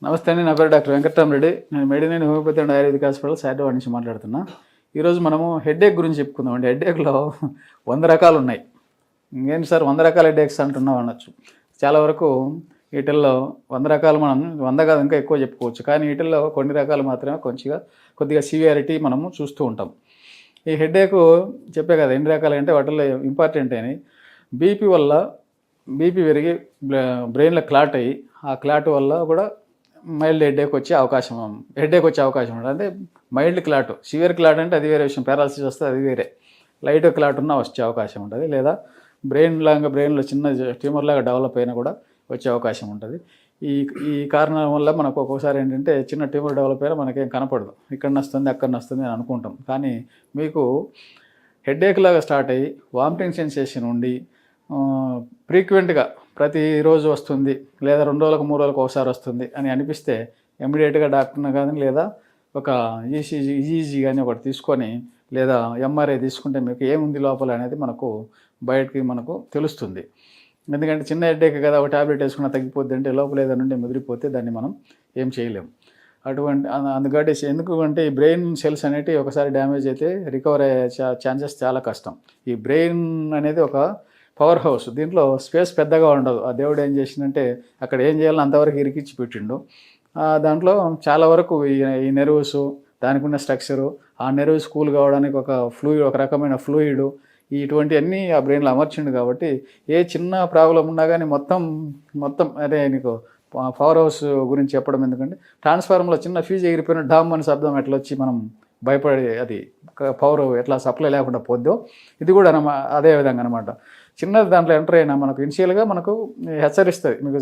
నమస్తే అండి. నా పేరు డాక్టర్ వెంకటరామరెడ్డి. నేను Medinine homeopathy and ayurvedic hospital Hyderabad నుంచి మాట్లాడుతున్నా. ఈరోజు మనము హెడ్ఏక్ గురించి చెప్పుకుందామండి. హెడ్ఏక్లో 100 రకాలు ఉన్నాయి. ఇంకేంటి సార్ 100 రకాల హెడ్ఏక్స్ అంటున్నాం అనొచ్చు. చాలా వరకు వీటిల్లో 100 రకాలు మనం 100 కాదు ఇంకా ఎక్కువ చెప్పుకోవచ్చు. కానీ వీటిల్లో కొన్ని రకాలు మాత్రమే కొద్దిగా సివియారిటీ మనము చూస్తూ ఉంటాం. ఈ హెడ్ఏక్ చెప్పే కదా ఎన్ని రకాలు అంటే వాటిల్లో ఇంపార్టెంట్ అయినాయి. బీపీ పెరిగి బ్రెయిన్లో క్లాట్ అయ్యి ఆ క్లాట్ వల్ల కూడా మైల్డ్ హెడ్ఏక్ వచ్చే అవకాశం ఉంటుంది. అంటే మైల్డ్ క్లాట్, సివియర్ క్లాట్ అంటే అది వేరే విషయం, పారాలసిస్ వస్తే అది వేరే. లైట్ క్లాట్ ఉన్నా వచ్చే అవకాశం ఉంటుంది. లేదా బ్రెయిన్లో చిన్న ట్యూమర్ లాగా డెవలప్ అయినా కూడా వచ్చే అవకాశం ఉంటుంది. ఈ కారణం వల్ల మనకు ఒక్కోసారి ఏంటంటే చిన్న ట్యూమర్ డెవలప్ అయినా మనకేం కనపడదు, ఇక్కడ నొస్తుంది అక్కడ నొస్తుంది అని అనుకుంటాం. కానీ మీకు హెడ్ఏక్ లాగా స్టార్ట్ అయ్యి వామిటింగ్ సెన్సేషన్ ఉండి ఫ్రీక్వెంట్గా ప్రతిరోజు వస్తుంది, లేదా 2 రోజులకు 3 రోజులకు ఒకసారి వస్తుంది అని అనిపిస్తే ఇమ్మీడియట్గా డాక్టర్ని కానీ లేదా ఒక ఈజీ కానీ ఒకటి తీసుకొని లేదా ఎంఆర్ఐ తీసుకుంటే మీకు ఏముంది లోపల అనేది మనకు తెలుస్తుంది. ఎందుకంటే చిన్న హెడ్ఏక్ కదా, ఒక ట్యాబ్లెట్ వేసుకున్నా తగ్గిపోద్ది అంటే లోపల ఏదైనా ముదిరిపోతే దాన్ని మనం ఏం చేయలేము. అందుకని ఎందుకంటే ఈ బ్రెయిన్ సెల్స్ అనేవి ఒకసారి డ్యామేజ్ అయితే రికవర్ అయ్యే ఛాన్సెస్ చాలా కష్టం. ఈ బ్రెయిన్ అనేది ఒక పవర్ హౌస్, దీంట్లో స్పేస్ పెద్దగా ఉండదు. ఆ దేవుడు ఏం చేసిందంటే అక్కడ ఏం చేయాలో అంతవరకు ఇరికిచ్చి పెట్టిండు. దాంట్లో చాలా వరకు ఈ నెర్వ్స్, దానికి ఉన్న స్ట్రక్చరు, ఆ నెర్వ్స్ కూల్ కావడానికి ఒక రకమైన ఫ్లూయిడ్, ఇటువంటివన్నీ ఆ బ్రెయిన్లో అమర్చిండు. కాబట్టి ఏ చిన్న ప్రాబ్లం ఉన్నా కానీ మొత్తం అదే నీకు పవర్ హౌస్ గురించి చెప్పడం ఎందుకంటే ట్రాన్స్ఫార్మర్లో చిన్న ఫ్యూజ్ ఎగిరిపోయిన డామ్ అని శబ్దం ఎట్లా వచ్చి మనం భయపడి అది పవర్ ఎట్లా సప్లై లేకుండా పోద్దో, ఇది కూడా అదే విధంగా అనమాట. చిన్నది దాంట్లో ఎంటర్ అయినా మనకు ఇనిషియల్గా మనకు హెచ్చరిస్తుంది, మీకు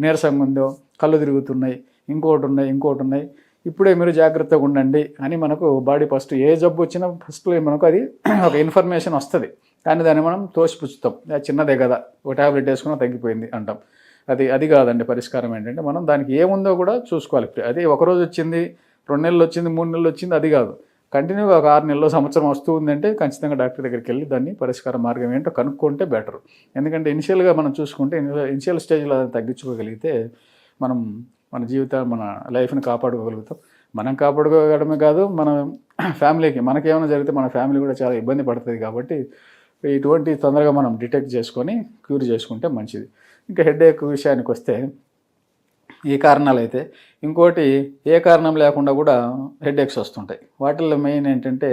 నీరసంగా ఉందో, కళ్ళు తిరుగుతున్నాయి, ఇంకోటి ఉన్నాయి, ఇప్పుడే మీరు జాగ్రత్తగా ఉండండి అని మనకు బాడీ ఫస్ట్ ఏ జబ్బు వచ్చినా ఫస్ట్ మనకు అది ఒక ఇన్ఫర్మేషన్ వస్తుంది. కానీ దాన్ని మనం తోసిపుచ్చుతాం, చిన్నదే కదా ఒక ట్యాబ్లెట్ వేసుకున్నా తగ్గిపోయింది అంటాం. అది కాదండి. పరిష్కారం ఏంటంటే మనం దానికి ఏముందో కూడా చూసుకోవాలి. అది ఒకరోజు వచ్చింది, 2 నెలలు వచ్చింది, 3 నెలలు వచ్చింది అది కాదు, కంటిన్యూగా ఒక 6 నెలలు సంవత్సరం వస్తూ ఉందంటే ఖచ్చితంగా డాక్టర్ దగ్గరికి వెళ్ళి దాన్ని పరిష్కార మార్గం ఏంటో కనుక్కుంటే బెటర్. ఎందుకంటే ఇనిషియల్గా మనం చూసుకుంటే ఇనిషియల్ స్టేజ్లో అది తగ్గించుకోగలిగితే మనం మన జీవితాన్ని మన లైఫ్ని కాపాడుకోగలుగుతాం. మనం కాపాడుకోగలమే కాదు, మన ఫ్యామిలీకి మనకేమైనా జరిగితే మన ఫ్యామిలీ కూడా చాలా ఇబ్బంది పడుతుంది. కాబట్టి ఇటువంటి తొందరగా మనం డిటెక్ట్ చేసుకొని క్యూర్ చేసుకుంటే మంచిది. ఇంకా హెడ్ఏక్ విషయానికి వస్తే ఈ కారణాలు అయితే ఇంకోటి ఏ కారణం లేకుండా కూడా హెడ్ఏక్స్ వస్తుంటాయి. వాటిల్లో మెయిన్ ఏంటంటే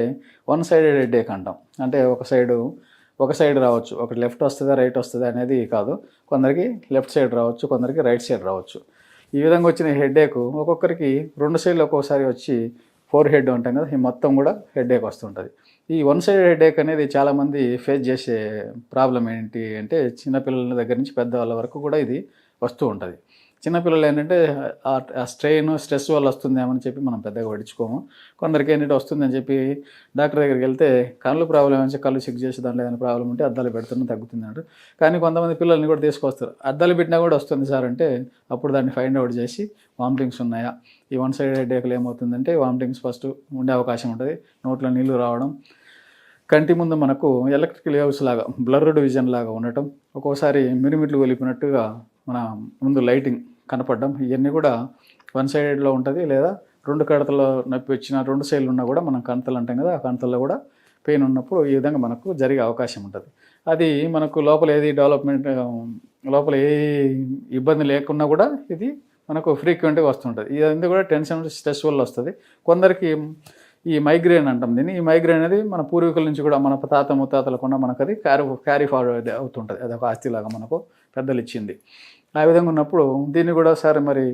వన్ సైడెడ్ హెడ్ఏక్ అంటాం. అంటే ఒక సైడ్ రావచ్చు, ఒకటి లెఫ్ట్ వస్తుందా రైట్ వస్తుందా అనేది కాదు. కొందరికి లెఫ్ట్ సైడ్ రావచ్చు, కొందరికి రైట్ సైడ్ రావచ్చు. ఈ విధంగా వచ్చిన హెడ్ఏక్ ఒక్కొక్కరికి 2 సైడ్లు ఒక్కొక్కసారి వచ్చి 4 హెడ్ ఉంటాం కదా, ఈ మొత్తం కూడా హెడ్ఏక్ వస్తుంటుంది. ఈ వన్ సైడ్ హెడ్ఏక్ అనేది చాలామంది ఫేస్ చేసే ప్రాబ్లం ఏంటి అంటే చిన్నపిల్లల దగ్గర నుంచి పెద్దవాళ్ళ వరకు కూడా ఇది వస్తూ ఉంటుంది. చిన్నపిల్లలు ఏంటంటే ఆ స్ట్రెస్ వల్ల వస్తుందేమని చెప్పి మనం పెద్దగా పట్టించుకోము. కొందరికి ఏంటంటే వస్తుందని చెప్పి డాక్టర్ దగ్గరికి వెళ్తే కళ్ళు ప్రాబ్లం అని కళ్ళు చెక్ చేసి దాంట్లో ఏదైనా ప్రాబ్లం ఉంటే అద్దాలు పెడుతున్నా తగ్గుతుంది అంటారు. కానీ కొంతమంది పిల్లల్ని కూడా తీసుకొస్తారు, అద్దాలు పెట్టినా కూడా వస్తుంది సార్ అంటే అప్పుడు దాన్ని ఫైండ్ అవుట్ చేసి వామిటింగ్స్ ఉన్నాయా, ఈ వన్ సైడ్ హెడ్ఏక్లు ఏమవుతుందంటే వామిటింగ్స్ ఫస్ట్ ఉండే అవకాశం ఉంటుంది, నోట్లో నీళ్లు రావడం, కంటి ముందు మనకు ఎలక్ట్రికల్ వేవ్స్ లాగా బ్లర్డ్ విజన్ లాగా ఉండటం, ఒక్కోసారి మిరుమిట్లు వెలిపినట్టుగా మన ముందు లైటింగ్ కనపడడం, ఇవన్నీ కూడా వన్ సైడెడ్లో ఉంటుంది. లేదా 2 కడతలో నొప్పి వచ్చిన 2 సైడ్లు ఉన్నా కూడా మనం కణతలు అంటాం కదా, ఆ కణతల్లో కూడా పెయిన్ ఉన్నప్పుడు ఈ విధంగా మనకు జరిగే అవకాశం ఉంటుంది. అది మనకు లోపల లోపల ఏ ఇబ్బంది లేకున్నా కూడా ఇది మనకు ఫ్రీక్వెంట్గా వస్తుంటుంది. ఇదంతా కూడా టెన్షన్ స్ట్రెస్ వల్ల వస్తుంది. కొందరికి ఈ మైగ్రేన్ అంటాం దీన్ని. ఈ మైగ్రేన్ అనేది మన పూర్వీకుల నుంచి కూడా మన తాత ముత్తాతలకుండా మనకు అది క్యారీ ఫార్వర్డ్ అవుతుంటుంది. అది ఒక ఆస్తిలాగా మనకు పెద్దలు ఇచ్చింది. ఆ విధంగా ఉన్నప్పుడు దీన్ని కూడా సరే మరి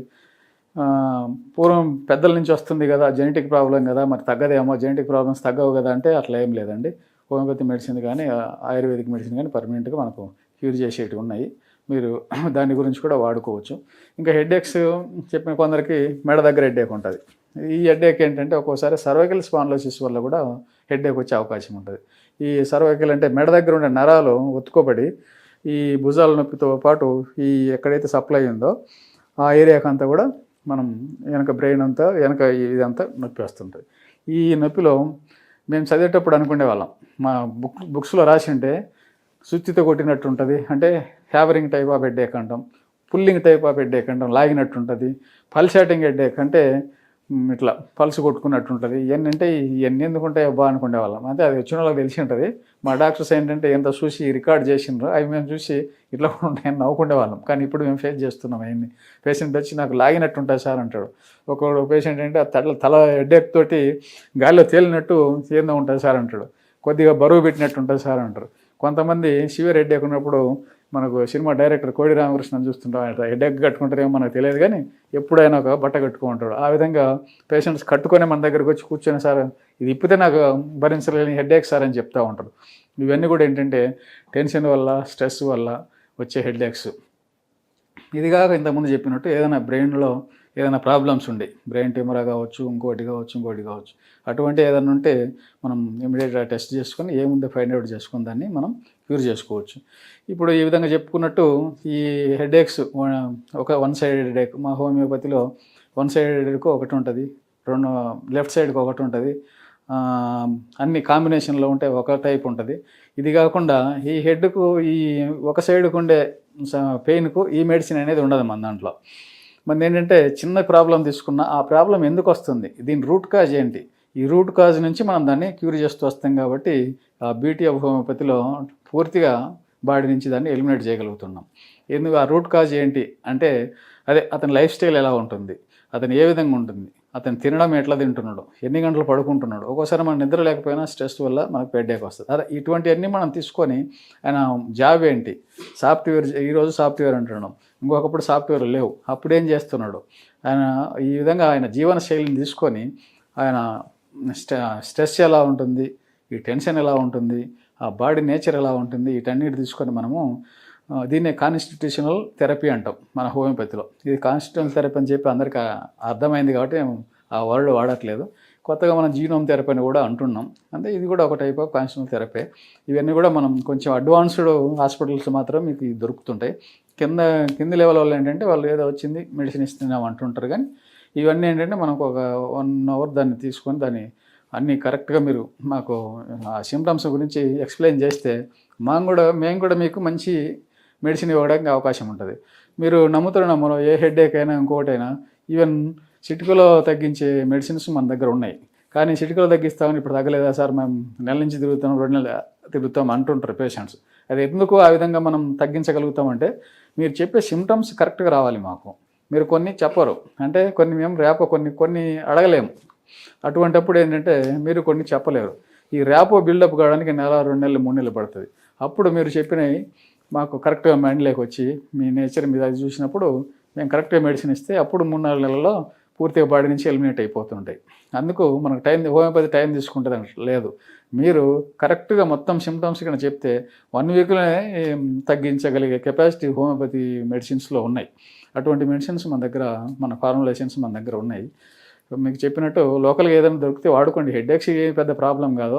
పూర్వం పెద్దల నుంచి వస్తుంది కదా, జెనెటిక్ ప్రాబ్లం కదా, మరి తగ్గదేమో, జెనెటిక్ ప్రాబ్లమ్స్ తగ్గవు కదా అంటే అట్లా ఏం లేదండి. హోమియోపతి మెడిసిన్ కానీ ఆయుర్వేదిక్ మెడిసిన్ కానీ పర్మనెంట్గా మనకు క్యూర్ చేసేటివి ఉన్నాయి. మీరు దాని గురించి కూడా వాడుకోవచ్చు. ఇంకా హెడ్ఏక్స్ చెప్పిన కొందరికి మెడ దగ్గర హెడ్ఏక్ ఉంటుంది. ఈ హెడ్ఏక్ ఏంటంటే ఒక్కోసారి సర్వైకల్ స్పాండిలోసిస్ వల్ల కూడా హెడ్ఏక్ వచ్చే అవకాశం ఉంటుంది. ఈ సర్వైకల్ అంటే మెడ దగ్గర ఉండే నరాలు ఒత్తుకోబడి ఈ భుజాల నొప్పితో పాటు ఈ ఎక్కడైతే సప్లై ఉందో ఆ ఏరియాకి అంతా కూడా మనం వెనక బ్రెయిన్ అంతా ఇదంతా నొప్పి వస్తుంటుంది. ఈ నొప్పిలో మేము చదివేటప్పుడు అనుకునే వాళ్ళం, మా బుక్స్లో రాసి ఉంటే సుత్తితో కొట్టినట్టు ఉంటుంది, అంటే హ్యావరింగ్ టైప్ ఆఫ్ హెడ్ఏక్ అంటాం. పుల్లింగ్ టైప్ ఆఫ్ హెడ్ఏక్ అంటే లాగినట్టు ఉంటుంది. పల్సేటింగ్ హెడ్ఏక్ అంటే ఇట్లా పల్స్ కొట్టుకున్నట్టు ఉంటుంది. ఇవన్నీ అంటే ఇవన్నీ ఎందుకు ఉంటాయి అబ్బా అనుకునే వాళ్ళం. అంటే అది వచ్చిన వాళ్ళకి తెలిసి ఉంటుంది. మా డాక్టర్స్ ఏంటంటే ఎంత చూసి రికార్డ్ చేసిండ్రో అవి మేము చూసి ఇట్లా కూడా ఉంటాయని నవ్వుకునే వాళ్ళం. కానీ ఇప్పుడు మేము ఫేస్ చేస్తున్నాం అవన్నీ. పేషెంట్ వచ్చి నాకు లాగినట్టు ఉంటుంది సార్ అంటాడు. ఒక్కొక్క పేషెంట్ అంటే తల హెడ్ఏక్ తోటి గాలిలో తేలినట్టు ఏందో ఉంటుంది సార్ అంటాడు. కొద్దిగా బరువు పెట్టినట్టు ఉంటుంది సార్ అంటారు. కొంతమంది సివియర్ హెడ్ఏక్ ఉన్నప్పుడు మనకు సినిమా డైరెక్టర్ కోడి రామకృష్ణ చూస్తుంటాం. హెడ్ఏక్ కట్టుకుంటారేమో మనకు తెలియదు, కానీ ఎప్పుడైనా ఒక బట్ట కట్టుకుంటాడు. ఆ విధంగా పేషెంట్స్ కట్టుకొని మన దగ్గరకు వచ్చి కూర్చొని సార్ ఇది ఇప్పితే నాకు భరించలేని హెడ్ఏక్ సార్ అని చెప్తూ ఉంటారు. ఇవన్నీ కూడా ఏంటంటే టెన్షన్ వల్ల, స్ట్రెస్ వల్ల వచ్చే హెడ్ఏక్స్. ఇది కాక ఇంతకుముందు చెప్పినట్టు ఏదైనా బ్రెయిన్లో ఏదైనా ప్రాబ్లమ్స్ ఉండి, బ్రెయిన్ ట్యూమర్ కావచ్చు, ఇంకోటి కావచ్చు, అటువంటి ఏదైనా ఉంటే మనం ఇమీడియట్గా టెస్ట్ చేసుకొని ఏముందో ఫైండ్ అవుట్ చేసుకుని దాన్ని మనం క్యూర్ చేసుకోవచ్చు. ఇప్పుడు ఈ విధంగా చెప్పుకున్నట్టు ఈ హెడేక్స్ ఒక వన్ సైడెడ్ హెడేక్, మా హోమియోపతిలో వన్ సైడెడ్ హెడేక్ ఒకటి ఉంటుంది, లెఫ్ట్ సైడ్కి ఒకటి ఉంటుంది, అన్ని కాంబినేషన్లో ఉంటే ఒక టైప్ ఉంటుంది. ఇది కాకుండా ఈ హెడ్కు ఈ ఒక సైడ్కు ఉండే పెయిన్కు ఈ మెడిసిన్ అనేది ఉండదు మన దాంట్లో. మన ఏంటంటే చిన్న ప్రాబ్లం తీసుకున్న ఆ ప్రాబ్లం ఎందుకు వస్తుంది, దీని రూట్ కాజ్ ఏంటి, ఈ రూట్ కాజ్ నుంచి మనం దాన్ని క్యూర్ చేస్తూ వస్తాం. కాబట్టి ఆ బ్యూటీ ఆఫ్ హోమియోపతిలో పూర్తిగా బాడీ నుంచి దాన్ని ఎలిమినేట్ చేయగలుగుతున్నాం. ఎందుకు ఆ రూట్ కాజ్ ఏంటి అంటే అదే అతని లైఫ్ స్టైల్ ఎలా ఉంటుంది, అతను ఏ విధంగా ఉంటుంది, అతను తినడం ఎట్లా తింటున్నాడు, ఎన్ని గంటలు పడుకుంటున్నాడు, ఒక్కోసారి మనం నిద్ర లేకపోయినా స్ట్రెస్ వల్ల మనకు హెడేక్ వస్తుంది. అదే ఇటువంటివన్నీ మనం తీసుకొని ఆయన జాబ్ ఏంటి, సాఫ్ట్వేర్, ఈరోజు సాఫ్ట్వేర్ అంటున్నాం, ఇంకొకప్పుడు సాఫ్ట్వేర్ లేవు, అప్పుడు ఏం చేస్తున్నాడు ఆయన, ఈ విధంగా ఆయన జీవన శైలిని తీసుకొని ఆయన స్ట్రెస్ ఎలా ఉంటుంది, ఈ టెన్షన్ ఎలా ఉంటుంది, ఆ బాడీ నేచర్ ఎలా ఉంటుంది, వీటన్నిటి తీసుకొని మనము దీన్నే కాన్స్టిట్యూషనల్ థెరపీ అంటాం మన హోమియోపతిలో. ఇది కాన్స్టిట్యూషనల్ థెరపీ అని చెప్పి అందరికీ అర్థమైంది కాబట్టి ఆ వర్డ్ వాడట్లేదు. కొత్తగా మనం జీనోమ్ థెరపీ అని కూడా అంటున్నాం. అంటే ఇది కూడా ఒక టైప్ ఆఫ్ కాన్స్టిట్యూషనల్ థెరపీ. ఇవన్నీ కూడా మనం కొంచెం అడ్వాన్స్డ్ హాస్పిటల్స్ మాత్రం మీకు దొరుకుతుంటాయి. కింది లెవెల్ వాళ్ళు ఏంటంటే వాళ్ళు ఏదో వచ్చింది మెడిసిన్ ఇస్తున్నాం అంటుంటారు. కానీ ఇవన్నీ ఏంటంటే మనకు ఒక 1 అవర్ దాన్ని తీసుకొని దాన్ని అన్నీ కరెక్ట్గా మీరు మాకు ఆ సిమ్టమ్స్ గురించి ఎక్స్ప్లెయిన్ చేస్తే మేము కూడా మీకు మంచి మెడిసిన్ ఇవ్వడానికి అవకాశం ఉంటుంది. మీరు నమ్మరో ఏ హెడేక్ అయినా ఇంకోటైనా ఈవెన్ చిటికలో తగ్గించే మెడిసిన్స్ మన దగ్గర ఉన్నాయి. కానీ చిటికలో తగ్గిస్తామని ఇప్పుడు తగ్గలేదా సార్, మేము నెల నుంచి తిరుగుతాం, 2 నెలలు తిరుగుతాం అంటుంటారు పేషెంట్స్. అది ఎందుకు ఆ విధంగా మనం తగ్గించగలుగుతామంటే మీరు చెప్పే సిమ్టమ్స్ కరెక్ట్గా రావాలి మాకు. మీరు కొన్ని చెప్పరు, అంటే కొన్ని మేము కొన్ని అడగలేము. అటువంటప్పుడు ఏంటంటే మీరు కొన్ని చెప్పలేరు. ఈ ర్యాపో బిల్డప్ కావడానికి 1 నెల, 2 నెలలు, 3 నెలలు పడుతుంది. అప్పుడు మీరు చెప్పినవి మాకు కరెక్ట్గా మైండ్లోకి వచ్చి మీ నేచర్ మీద అది చూసినప్పుడు మేము కరెక్ట్గా మెడిసిన్ ఇస్తే అప్పుడు 3-4 నెలల్లో పూర్తిగా బాడీ నుంచి ఎలిమినేట్ అయిపోతుంటాయి. అందుకు మనకు హోమియోపతి టైం తీసుకుంటుంది లేదు. మీరు కరెక్ట్గా మొత్తం సిమ్టమ్స్ కింద చెప్తే 1 వీక్లోనే తగ్గించగలిగే కెపాసిటీ హోమియోపతి మెడిసిన్స్లో ఉన్నాయి. అటువంటి మెడిసిన్స్ మన ఫార్ములేషన్స్ మన దగ్గర ఉన్నాయి. మీకు చెప్పినట్టు లోకల్గా ఏదైనా దొరికితే వాడుకోండి. హెడేక్స్ పెద్ద ప్రాబ్లం కాదు.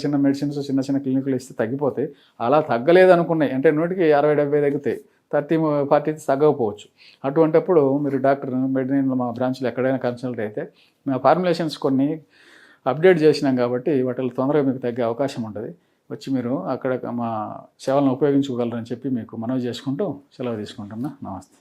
చిన్న మెడిసిన్స్ చిన్న క్లినిక్లు ఇస్తే తగ్గిపోతాయి. అలా తగ్గలేదు అనుకున్నాయి అంటే 100కి 60-70 తగ్గుతాయి, 30-40 తగ్గకపోవచ్చు. అటువంటిప్పుడు మీరు డాక్టర్ మెడిసిన్లో మా బ్రాంచ్లో ఎక్కడైనా కన్సల్ట్ అయితే మా ఫార్ములేషన్స్ కొన్ని అప్డేట్ చేసినాం కాబట్టి వాటిలో తొందరగా మీకు తగ్గే అవకాశం ఉంటుంది. వచ్చి మీరు అక్కడ మా సేవలను ఉపయోగించుకోగలరని చెప్పి మీకు మనవి చేసుకుంటూ సెలవు తీసుకుంటున్నా. నమస్తే.